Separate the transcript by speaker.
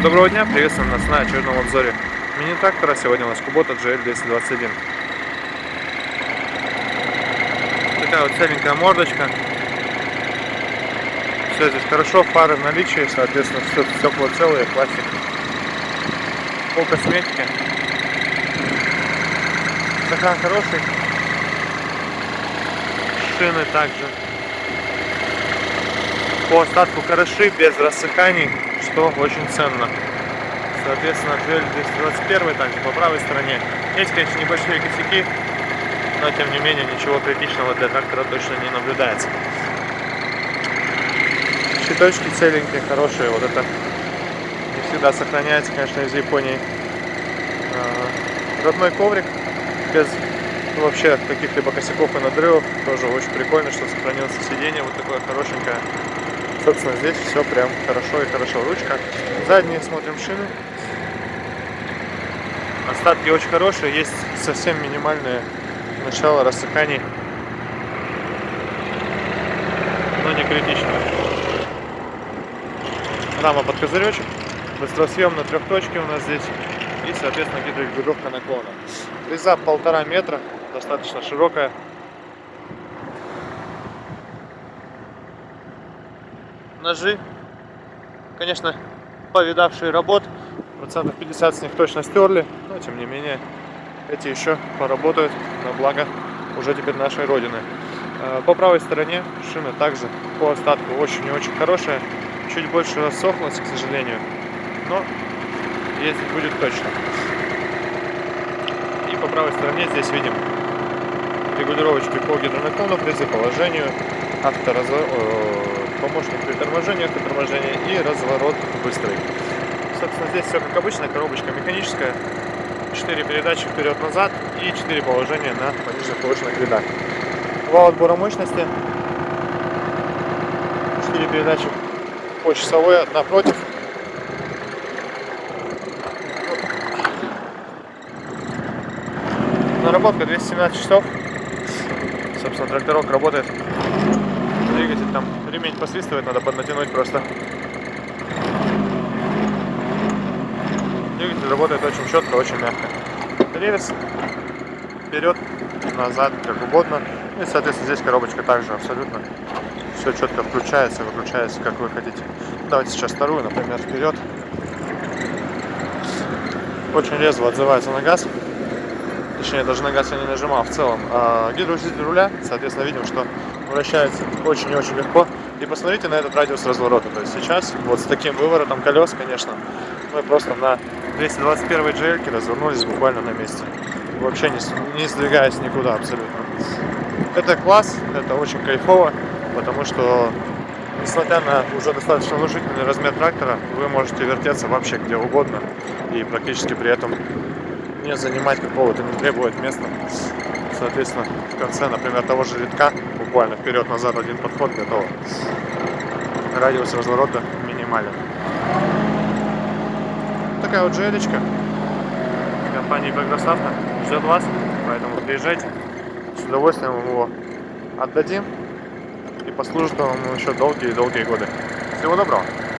Speaker 1: Доброго дня, приветствуем нас на очередном обзоре мини-трактора. Сегодня у нас Kubota GL221. Такая вот целенькая мордочка. Все здесь хорошо, фары в наличии, соответственно, все стекла целые, пластик. По косметике. Стакан хороший. Шины также. По остатку хороши, без рассыханий, что очень ценно. Соответственно, GL221 также по правой стороне. Есть, конечно, небольшие косяки, но тем не менее ничего критичного для трактора точно не наблюдается. Щиточки целенькие, хорошие. Вот это не всегда сохраняется, конечно, из Японии. Родной коврик без вообще каких-либо косяков и надрывов. Тоже очень прикольно, что сохранилось сиденье вот такое хорошенькое. Собственно, здесь все прям хорошо и хорошо. Ручка. Задние смотрим шины. Остатки очень хорошие. Есть совсем минимальное начало рассыханий, но не критичное. Рама под козыречек. Быстросъемно трехточки у нас здесь. И, соответственно, гидрорегулировка наклона. Реза 1,5 метра. Достаточно широкая. Ножи, конечно, повидавшие работ, 50% с них точно стерли, но тем не менее эти еще поработают на благо уже теперь нашей родины. По правой стороне шина также по остатку очень и очень хорошая, чуть больше рассохлась, к сожалению, но ездить будет точно. И по правой стороне здесь видим регулировочки по гидронаклону, призы положению, помощник при торможении, автоторможение и разворот быстрый. Собственно, здесь все как обычно, коробочка механическая, 4 передачи вперед-назад и 4 положения на пониженных повышенных рядах. Вал отбора мощности, 4 передачи по часовой, одна против. Наработка 217 часов. Собственно, тракторок работает. Двигатель там, ремень посвистывает, надо поднатянуть просто. Двигатель работает очень четко, очень мягко. Реверс вперед, назад, как угодно. И, соответственно, здесь коробочка также абсолютно все четко включается, выключается, как вы хотите. Давайте сейчас вторую, например, вперед. Очень резво отзывается на газ. Точнее, даже на газ я не нажимал в целом. Гидроусилитель руля, соответственно, видим, что вращается очень и очень легко. И посмотрите на этот радиус разворота. То есть сейчас вот с таким выворотом колес, конечно, мы просто на 221 GL развернулись буквально на месте. Вообще не сдвигаясь никуда абсолютно. Это класс, это очень кайфово, потому что, несмотря на уже достаточно внушительный размер трактора, вы можете вертеться вообще где угодно и практически при этом не занимать какого-то, не требует места. Соответственно, в конце, например, того же рядка, буквально вперед-назад один подход, готово. Радиус разворота минимален. Такая вот GL-очка компании Bagros ждет вас, поэтому приезжайте, с удовольствием его отдадим и послужит вам еще долгие-долгие годы. Всего доброго!